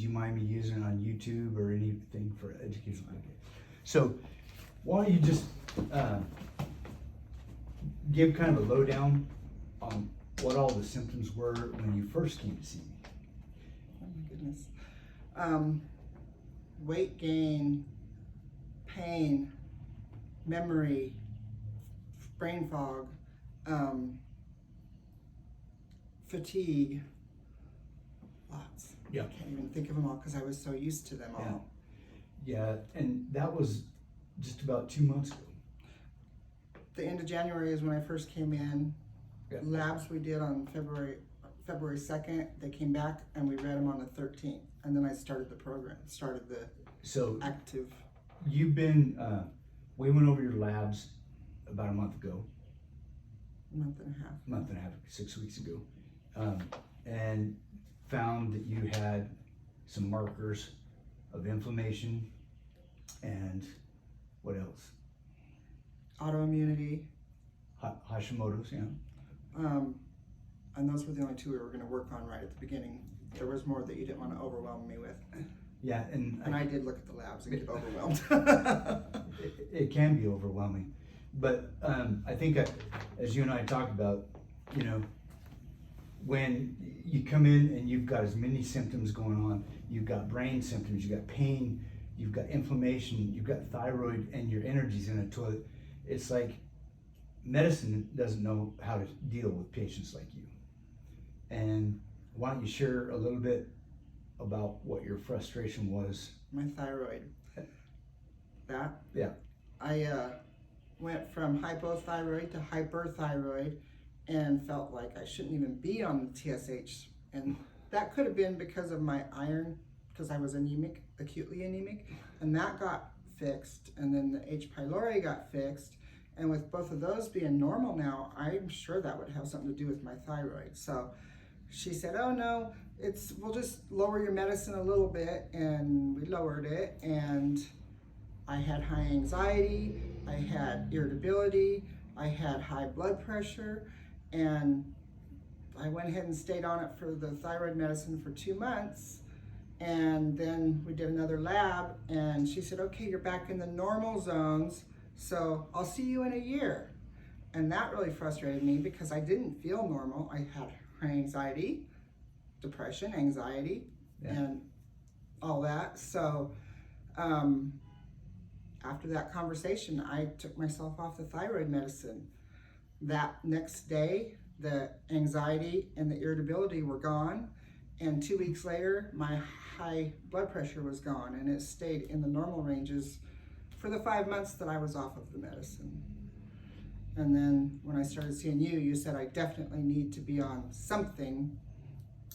you mind me using on YouTube or anything for education? Okay. So why don't you just give kind of a lowdown on what all the symptoms were when you first came to see me? Oh my goodness. Weight gain, pain, memory, brain fog, fatigue, lots. Yeah. I can't even think of them all because I was so used to them all. Yeah, and that was just about 2 months ago. The end of January is when I first came in. Yeah. Labs we did on February 2nd. They came back and we read them on the 13th. And then I started the program, started the active. You've been, we went over your labs about a month ago. Month and a half, 6 weeks ago. And found that you had some markers of inflammation and what else? Autoimmunity. Hashimoto's, yeah. And those were the only two we were going to work on right at the beginning. There was more that you didn't want to overwhelm me with. Yeah, and I did look at the labs and get overwhelmed. it can be overwhelming. But I think as you and I talked about, you know, when you come in and you've got as many symptoms going on, you've got brain symptoms, you've got pain, you've got inflammation, you've got thyroid, and your energy's in a toilet. It's like medicine doesn't know how to deal with patients like you. And why don't you share a little bit about what your frustration was? My thyroid. That? Yeah. I went from hypothyroid to hyperthyroid and felt like I shouldn't even be on the TSH. And that could have been because of my iron, because I was anemic, acutely anemic, and that got fixed. And then the H. pylori got fixed. And with both of those being normal now, I'm sure that would have something to do with my thyroid. So she said, oh no, we'll just lower your medicine a little bit. And we lowered it. And I had high anxiety, I had irritability, I had high blood pressure, and I went ahead and stayed on it for the thyroid medicine for 2 months. And then we did another lab, and she said, okay, you're back in the normal zones, so I'll see you in a year. And that really frustrated me because I didn't feel normal. I had high anxiety, depression, anxiety, and all that. So after that conversation, I took myself off the thyroid medicine. That next day, the anxiety and the irritability were gone. And 2 weeks later, my high blood pressure was gone, and it stayed in the normal ranges for the 5 months that I was off of the medicine. And then when I started seeing you, you said I definitely need to be on something.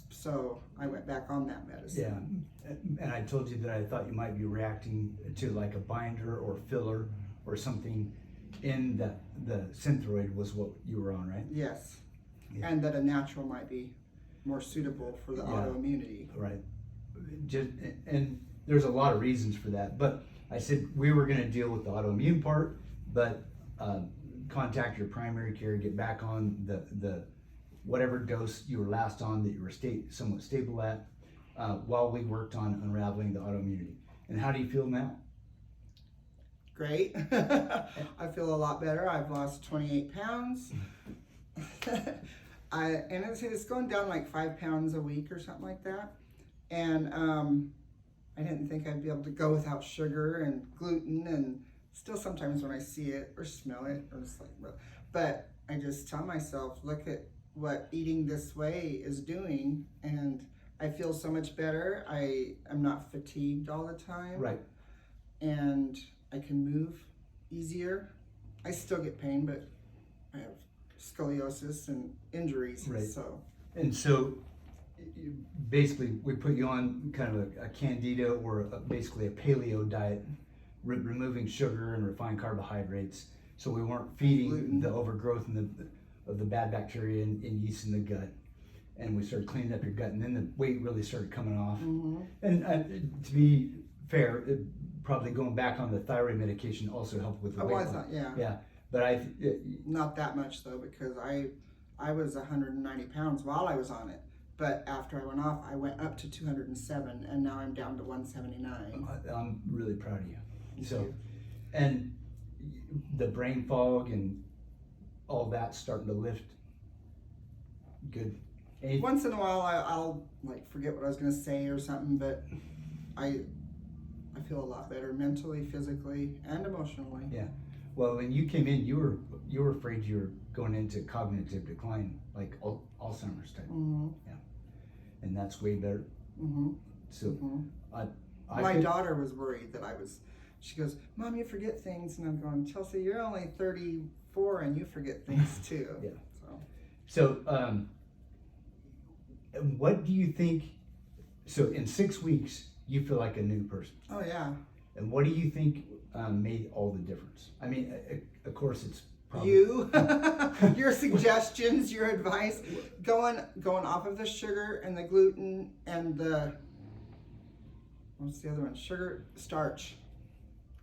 So I went back on that medicine. Yeah, and I told you that I thought you might be reacting to like a binder or filler or something in the Synthroid was what you were on, right? Yes, Yeah. And that a natural might be more suitable for the autoimmunity. Right. And there's a lot of reasons for that, but I said we were going to deal with the autoimmune part, but contact your primary care, get back on the whatever dose you were last on that you were somewhat stable at while we worked on unraveling the autoimmunity. And how do you feel now? Great. I feel a lot better. I've lost 28 pounds. And it's going down like 5 pounds a week or something like that. And I didn't think I'd be able to go without sugar and gluten, and still sometimes when I see it or smell it, or just like, but I just tell myself, look at what eating this way is doing, and I feel so much better. I'm not fatigued all the time. Right. And I can move easier. I still get pain, but I have scoliosis and injuries. Right. And so basically we put you on kind of a candida or basically a paleo diet, removing sugar and refined carbohydrates, so we weren't feeding gluten, the overgrowth of the bad bacteria and yeast in the gut. And we started cleaning up your gut, and then the weight really started coming off. Mm-hmm. And to be fair, probably going back on the thyroid medication also helped with the weight loss. Yeah, but not that much though, because I was 190 pounds while I was on it. But after I went off, I went up to 207, and now I'm down to 179. I'm really proud of you. So, and the brain fog and all that starting to lift. Good. Once in a while, I'll like forget what I was going to say or something, but I feel a lot better mentally, physically, and emotionally. Yeah. Well, when you came in, you were afraid you were going into cognitive decline, like Alzheimer's type. Mm-hmm. Yeah. And that's way better. Mm-hmm. So, mm-hmm. My daughter was worried that she goes, Mom, you forget things. And I'm going, Chelsea, you're only 34 and you forget things too. Yeah. So, what do you think, so in 6 weeks, you feel like a new person? Oh, yeah. And what do you think made all the difference? I mean, of course, it's probably... You, your suggestions, your advice, going off of the sugar and the gluten and the, what's the other one? Sugar, starch.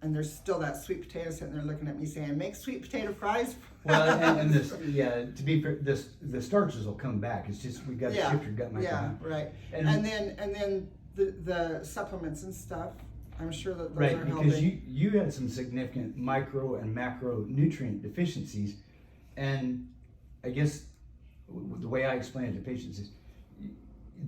And there's still that sweet potato sitting there looking at me saying, make sweet potato fries. Well, and this, yeah, to be fair, the starches will come back. It's just, we got to shift your gut microbiome. Yeah, right. And then the supplements and stuff, I'm sure that those are helping. Right, because you had some significant micro and macronutrient deficiencies, and I guess the way I explain it to patients is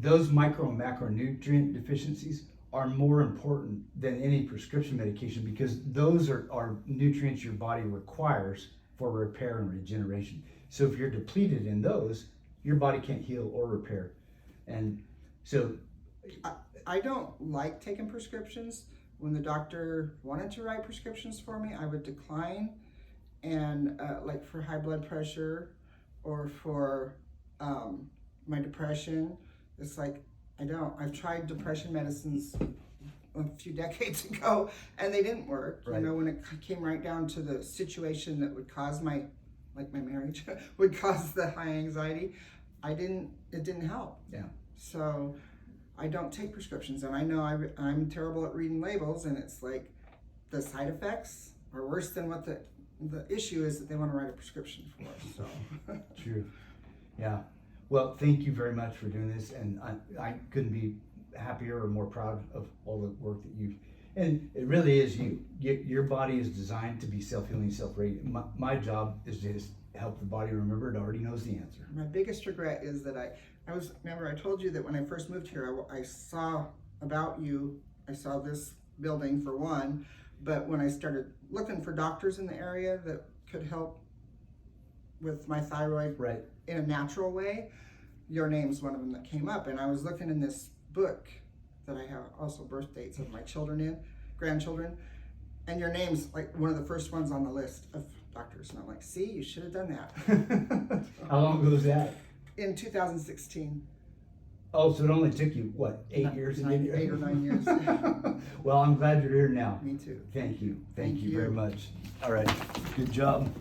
those micro and macronutrient deficiencies are more important than any prescription medication, because those are nutrients your body requires for repair and regeneration. So if you're depleted in those, your body can't heal or repair. And so I don't like taking prescriptions. When the doctor wanted to write prescriptions for me, I would decline. And like for high blood pressure or for my depression, it's like, I've tried depression medicines a few decades ago and they didn't work. Right. You know, when it came right down to the situation that would cause my marriage, would cause the high anxiety, it didn't help. Yeah. So I don't take prescriptions, and I know I'm terrible at reading labels, and it's like the side effects are worse than what the issue is that they want to write a prescription for. So True. Yeah. Well, thank you very much for doing this, and I couldn't be happier or more proud of all the work that you've, and it really is you. Your body is designed to be self-healing, self-regulating. My job is to just help the body remember it already knows the answer. My biggest regret is that remember I told you that when I first moved here, I saw about you, I saw this building for one, but when I started looking for doctors in the area that could help with my thyroid in a natural way, your name's one of them that came up. And I was looking in this book that I have also birth dates of my grandchildren, and your name's like one of the first ones on the list of doctors. And I'm like, see, you should have done that. How long ago was that? In 2016. Oh, so it only took you, what, 8 years to get here? 8 or 9 years. Well, I'm glad you're here now. Me too. Thank you. Thank you very much. All right. Good job.